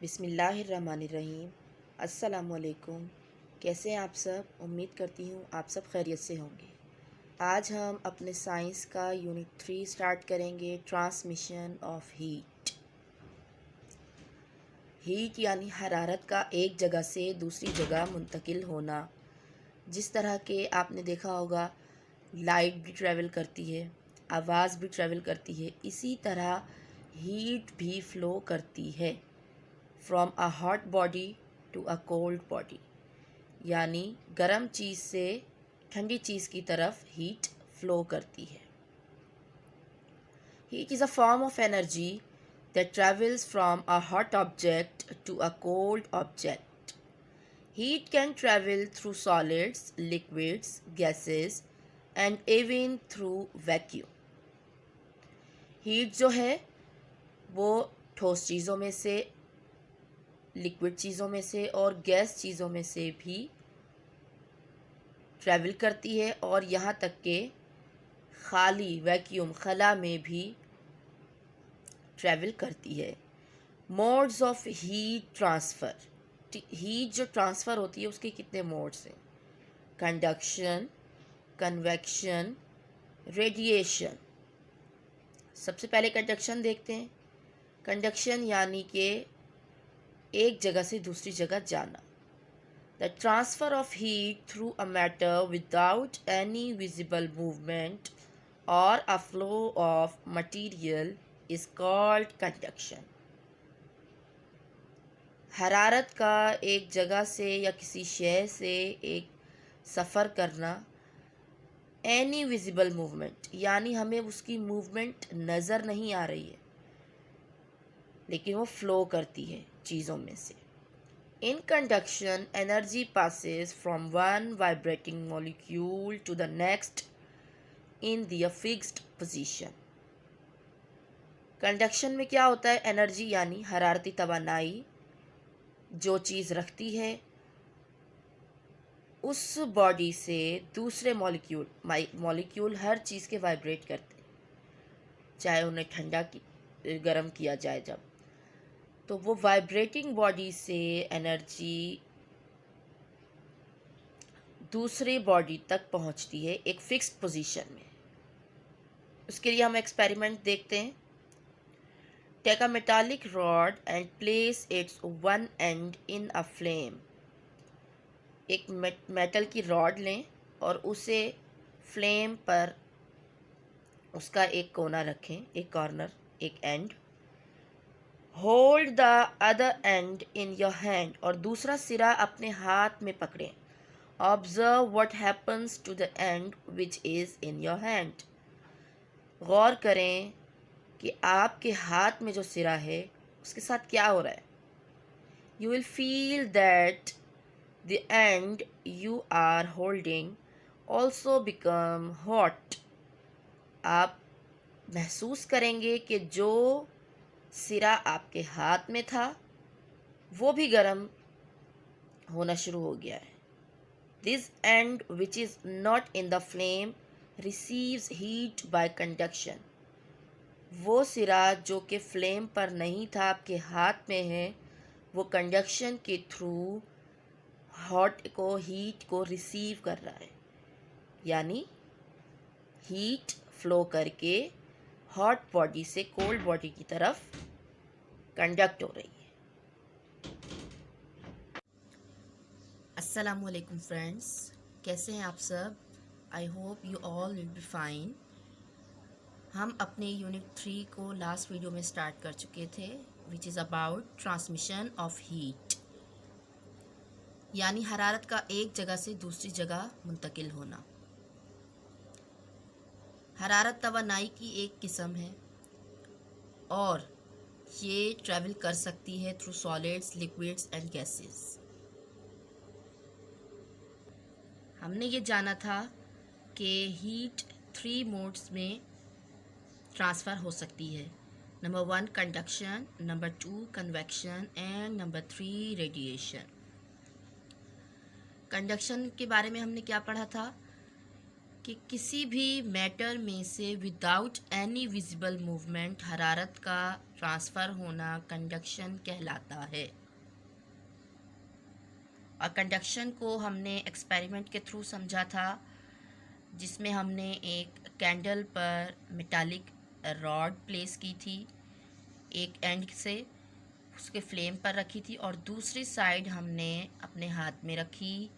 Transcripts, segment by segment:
बिस्मिल्लाहिर्रहमानिर्रहीम। अस्सलामुअलैकुम। कैसे हैं आप सब? उम्मीद करती हूँ आप सब खैरियत से होंगे। आज हम अपने साइंस का यूनिट 3 स्टार्ट करेंगे, ट्रांसमिशन ऑफ हीट। हीट यानी हरारत का एक जगह से दूसरी जगह मुंतकिल होना। जिस तरह के आपने देखा होगा लाइट भी ट्रैवल करती है, आवाज़ भी ट्रैवल करती है, इसी तरह हीट भी फ़्लो करती है from a hot body to a cold body, यानी गर्म चीज़ से ठंडी चीज़ की तरफ हीट फ्लो करती है। Heat is a form of energy that travels from a hot object to a cold object. Heat can travel through solids, liquids, gases and even through vacuum. Heat जो है वो ठोस चीज़ों में से, लिक्विड चीज़ों में से और गैस चीज़ों में से भी ट्रैवल करती है और यहाँ तक के खाली वैक्यूम खला में भी ट्रैवल करती है। Modes of heat transfer. Heat जो ट्रांसफ़र होती है उसके कितने मोड्स हैं? Conduction, convection, radiation. सबसे पहले कंडक्शन देखते हैं। कंडक्शन यानी कि एक जगह से दूसरी जगह जाना। The transfer of heat through a matter without any visible movement or a flow of material is called conduction. हरारत का एक जगह से या किसी शय से एक सफ़र करना, एनी विजिबल मूवमेंट यानी हमें उसकी मूवमेंट नज़र नहीं आ रही है लेकिन वो फ्लो करती है चीज़ों में से। In conduction, energy passes from one vibrating molecule to the next in the fixed position. Conduction में क्या होता है? एनर्जी यानी हरारती तवानाई जो चीज़ रखती है उस बॉडी से दूसरे मॉलिक्यूल हर चीज़ के वाइब्रेट करते हैं, चाहे उन्हें ठंडा की गर्म किया जाए जब, तो वो वाइब्रेटिंग बॉडी से एनर्जी दूसरी बॉडी तक पहुंचती है एक फिक्स्ड पोजीशन में। उसके लिए हम एक्सपेरिमेंट देखते हैं। Take a metallic rod and place its one end in a flame. एक मेटल की रॉड लें और उसे फ्लेम पर उसका एक कोना रखें, एक कॉर्नर, एक end. Hold the other end in your hand और दूसरा सिरा अपने हाथ में पकड़ें। Observe what happens to the end which is in your hand. गौर करें कि आपके हाथ में जो सिरा है उसके साथ क्या हो रहा है। You will feel that the end you are holding also become hot. आप महसूस करेंगे कि जो सिरा आपके हाथ में था वो भी गर्म होना शुरू हो गया है। This end which is not in the flame receives heat by conduction. वो सिरा जो कि फ्लेम पर नहीं था आपके हाथ में है वो कंडक्शन के थ्रू हीट को रिसीव कर रहा है, यानी हीट फ्लो करके हॉट बॉडी से कोल्ड बॉडी की तरफ कंडक्ट हो रही है। अस्सलामुअलैकुम फ्रेंड्स, कैसे हैं आप सब? I hope you all will be fine. हम अपने यूनिट 3 को लास्ट वीडियो में स्टार्ट कर चुके थे, which is about transmission of heat, यानी हरारत का एक जगह से दूसरी जगह मुंतकिल होना। हरारत तवानाई की एक किस्म है और ये ट्रैवल कर सकती है through solids, liquids and gases. हमने ये जाना था कि हीट 3 मोड्स में ट्रांसफ़र हो सकती है। Number 1 conduction, number 2 convection and number 3 radiation. Conduction के बारे में हमने क्या पढ़ा था कि किसी भी मैटर में से विदाउट एनी विजिबल मूवमेंट हरारत का ट्रांसफ़र होना कंडक्शन कहलाता है। और कंडक्शन को हमने एक्सपेरिमेंट के थ्रू समझा था, जिसमें हमने एक कैंडल पर मेटालिक रॉड प्लेस की थी, एक एंड से उसके फ्लेम पर रखी थी और दूसरी साइड हमने अपने हाथ में रखी,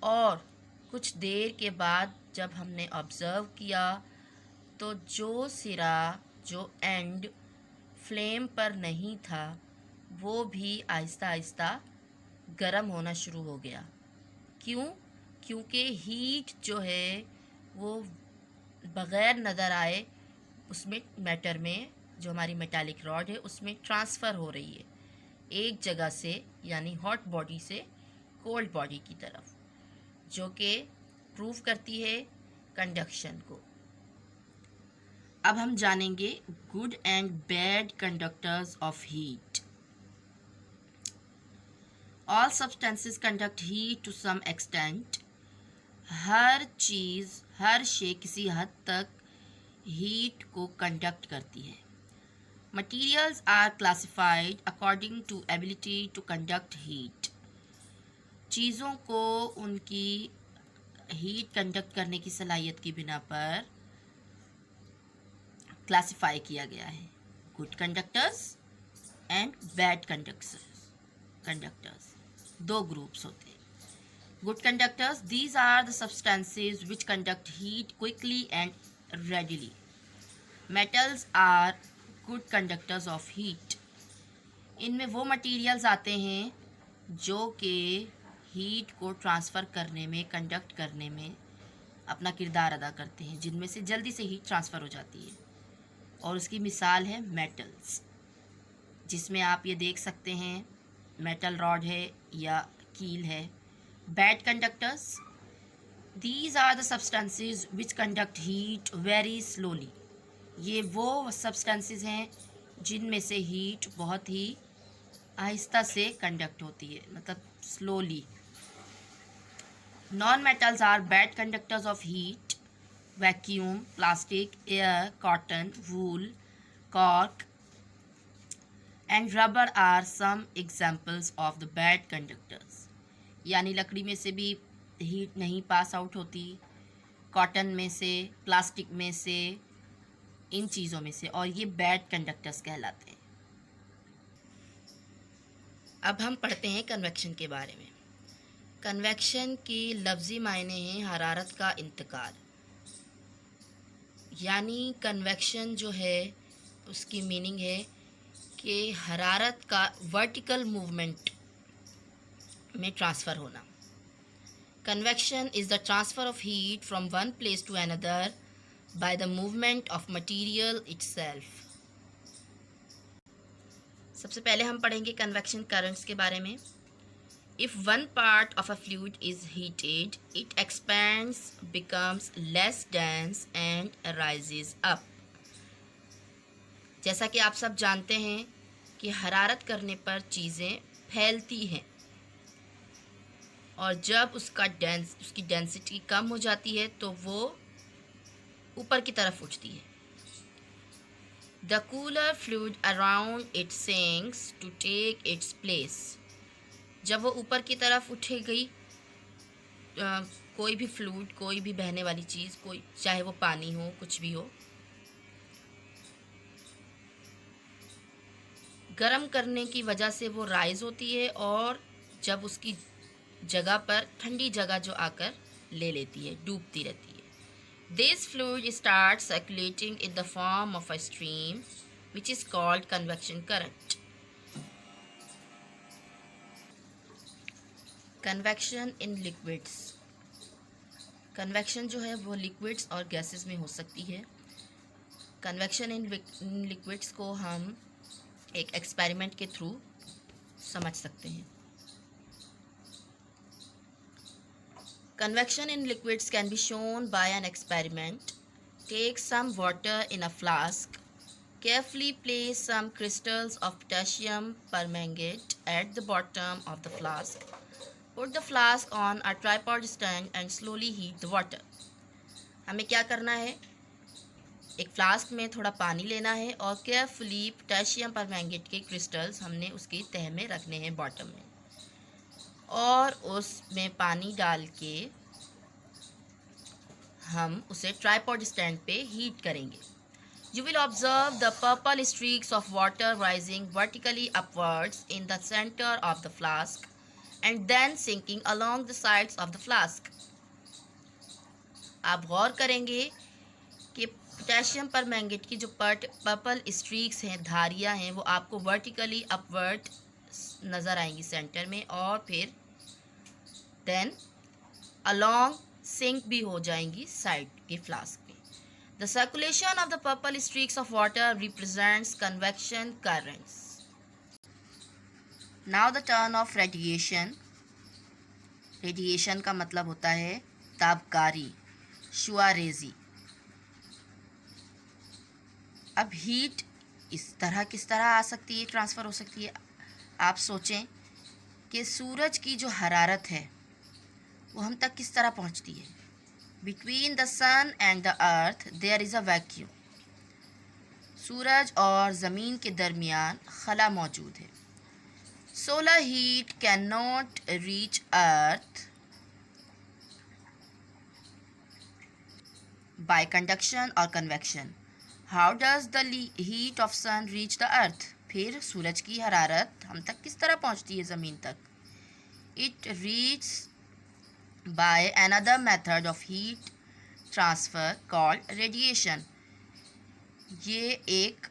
और कुछ देर के बाद जब हमने ऑब्ज़र्व किया तो जो सिरा, जो एंड फ्लेम पर नहीं था, वो भी आहिस्ता आहिस्ता गर्म होना शुरू हो गया। क्यों? क्योंकि हीट जो है वो बग़ैर नज़र आए उसमें मैटर में, जो हमारी मेटालिक रॉड है उसमें ट्रांसफ़र हो रही है एक जगह से, यानी हॉट बॉडी से कोल्ड बॉडी की तरफ, जो कि प्रूव करती है कंडक्शन को। अब हम जानेंगे good and bad conductors of heat. All substances conduct heat to some extent. हर चीज़, हर शे किसी हद तक हीट को कंडक्ट करती है। Materials are classified according to ability to conduct heat. चीज़ों को उनकी हीट कंडक्ट करने की सलाहियत की बिना पर क्लासिफाई किया गया है। Good conductors and bad conductors दो ग्रुप्स होते हैं। Good conductors, these are the substances which conduct heat quickly and readily. Metals are good conductors of heat. इनमें वो मटीरियल्स आते हैं जो कि हीट को ट्रांसफ़र करने में, कंडक्ट करने में अपना किरदार अदा करते हैं, जिनमें से जल्दी से हीट ट्रांसफ़र हो जाती है। और उसकी मिसाल है मेटल्स, जिसमें आप ये देख सकते हैं मेटल रॉड है या कील है। Bad conductors, these are the substances which conduct heat very slowly. ये वो सब्सटेंसेस हैं जिनमें से हीट बहुत ही आहिस्ता से कंडक्ट होती है, मतलब slowly. Non metals are bad conductors of heat. Vacuum, plastic, air, cotton, wool, cork and rubber are some examples of the bad conductors. यानी लकड़ी में से भी हीट नहीं पास आउट होती, कॉटन में से, प्लास्टिक में से, इन चीज़ों में से, और ये बैड कंडक्टर्स कहलाते हैं। अब हम पढ़ते हैं कन्वेक्शन के बारे में। कन्वेक्शन की लफ्ज़ी मायने हैं हरारत का इंतकाल। यानी कन्वेक्शन जो है उसकी मीनिंग है कि हरारत का वर्टिकल मूवमेंट में ट्रांसफ़र होना। Convection is the transfer of heat from one place to another by the movement of material itself। सबसे पहले हम पढ़ेंगे कन्वेक्शन करंट्स के बारे में। If one part of a fluid is heated, it expands, becomes less dense and rises up। जैसा कि आप सब जानते हैं कि हरारत करने पर चीज़ें फैलती हैं, और जब उसकी डेंसिटी कम हो जाती है तो वो ऊपर की तरफ उठती है। The cooler fluid around it sinks to take its place। जब वो ऊपर की तरफ उठे गई, कोई भी फ्लूइड, कोई भी बहने वाली चीज़, कोई चाहे वो पानी हो, कुछ भी हो, गर्म करने की वजह से वो राइज होती है, और जब उसकी जगह पर ठंडी जगह जो आकर ले लेती है, डूबती रहती है। This fluid starts circulating in the form of a stream, which is called convection current। Convection in liquids। Convection जो है वो लिक्विड्स और गैसेस में हो सकती है। कन्वेक्शन इन लिक्विड्स को हम एक एक्सपेरिमेंट के थ्रू समझ सकते हैं। Convection in liquids can be shown by an experiment. Take some water in a flask. Carefully place some crystals of potassium permanganate at the bottom of the flask. Put the flask on a tripod stand and slowly heat the water. हमें क्या करना है, एक flask में थोड़ा पानी लेना है और केयरफुली पोटेशियम परमैंगनेट के क्रिस्टल्स हमने उसकी तह में रखने हैं, बॉटम में, और उसमें पानी डाल के हम उसे ट्राइपॉड स्टैंड पे हीट करेंगे. You will observe the purple streaks of water rising vertically upwards in the center of the flask and then sinking along the sides of the flask. आप गौर करेंगे कि पोटेशियम परमैंगनेट की जो purple streaks हैं, धारियाँ हैं, वो आपको वर्टिकली अपवर्ड नज़र आएंगी सेंटर में, और फिर देन अलोंग सिंक भी हो जाएंगी साइड के फ्लास्क में. The circulation of the purple streaks of water represents convection currents. Now the turn of radiation. Radiation का मतलब होता है तापकारी, शुआरेजी. अब हीट किस तरह आ सकती है, ट्रांसफ़र हो सकती है. आप सोचें कि सूरज की जो हरारत है वो हम तक किस तरह पहुंचती है. Between the sun and the earth there is a vacuum. सूरज और ज़मीन के दरमियान खला मौजूद है. Solar heat cannot reach earth by conduction or convection. How does the heat of sun reach the earth? फिर सूरज की हरारत हम तक किस तरह पहुंचती है ज़मीन तक. It reaches by another method of heat transfer called radiation. ये एक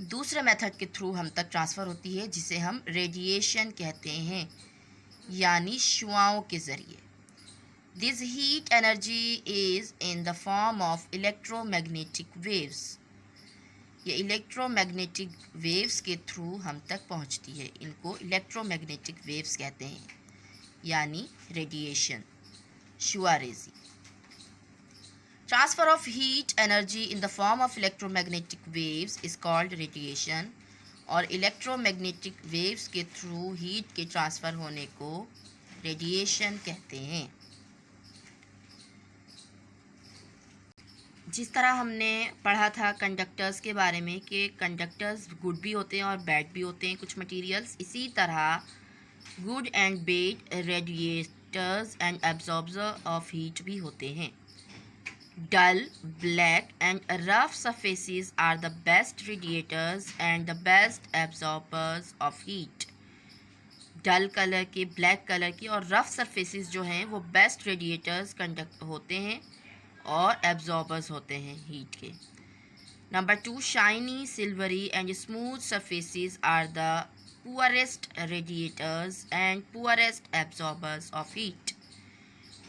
दूसरे मेथड के थ्रू हम तक ट्रांसफ़र होती है जिसे हम रेडिएशन कहते हैं, यानी शुआओं के ज़रिए. This heat energy is in the form of electromagnetic waves. ये इलेक्ट्रोमैग्नेटिक वेव्स के थ्रू हम तक पहुंचती है. इनको इलेक्ट्रोमैग्नेटिक वेव्स कहते हैं, यानी radiation, शुआरेजी. Transfer of heat energy in the form of electromagnetic waves is called radiation. और इलेक्ट्रोमैग्नेटिक वेव्स के थ्रू हीट के ट्रांसफ़र होने को रेडिएशन कहते हैं. जिस तरह हमने पढ़ा था कंडक्टर्स के बारे में कि कंडक्टर्स गुड भी होते हैं और बैड भी होते हैं कुछ मटेरियल्स, इसी तरह good and bad radiators and absorber of heat भी होते हैं. Dull, black and rough surfaces are the best radiators and the best absorbers of heat. Dull colour के, ब्लैक कलर की और रफ़ सरफेसेस जो हैं वो बेस्ट रेडिएटर्स कंडक्ट होते हैं और एब्जॉर्बर्स होते हैं हीट के. Number 2, shiny, silvery and smooth surfaces are the poorest radiators and poorest absorbers of heat.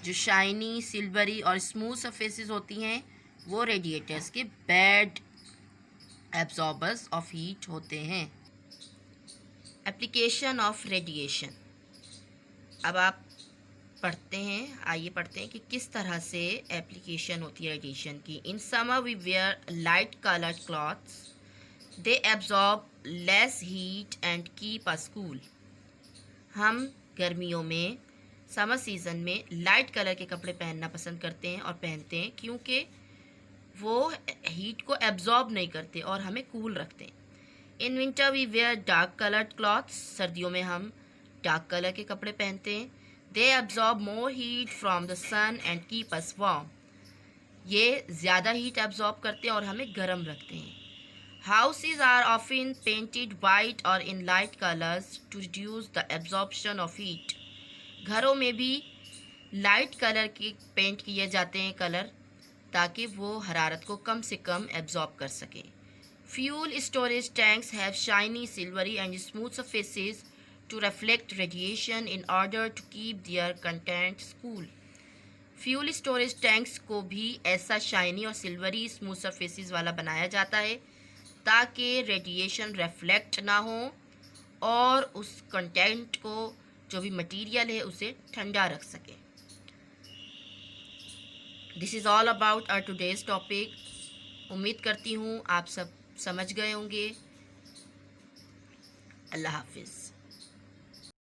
जो शाइनी, सिल्वरी और स्मूथ सरफेसेस होती हैं वो रेडिएटर्स के बैड एब्जॉर्बर्स ऑफ हीट होते हैं. Application of radiation. अब आप पढ़ते हैं, आइए पढ़ते हैं कि किस तरह से एप्लीकेशन होती है रेडिएशन की. In summer we wear light coloured clothes. They absorb less heat and keep us cool. हम गर्मियों में, समर सीज़न में लाइट कलर के कपड़े पहनना पसंद करते हैं और पहनते हैं क्योंकि वो हीट को एब्जॉर्ब नहीं करते और हमें कूल रखते हैं. In winter we wear dark coloured clothes. सर्दियों में हम डार्क कलर के कपड़े पहनते हैं. They absorb more heat from the sun and keep us warm. ये ज़्यादा हीट एब्जॉर्ब करते हैं और हमें गर्म रखते हैं. Houses are often painted white और in light colours to reduce the absorption of heat. घरों में भी लाइट कलर के पेंट किए जाते हैं कलर, ताकि वो हरारत को कम से कम एब्जॉर्ब कर सकें. Fuel storage tanks have shiny, silvery and smooth surfaces to reflect radiation in order to keep their contents cool. Fuel storage tanks को भी ऐसा शाइनी और सिल्वरी स्मूथ सरफेसेस वाला बनाया जाता है ताकि रेडिएशन रिफ्लेक्ट ना हो और उस कंटेंट को, जो भी मटेरियल है, उसे ठंडा रख सके. This is all about our today's topic. उम्मीद करती हूँ आप सब समझ गए होंगे. अल्लाह हाफिज़.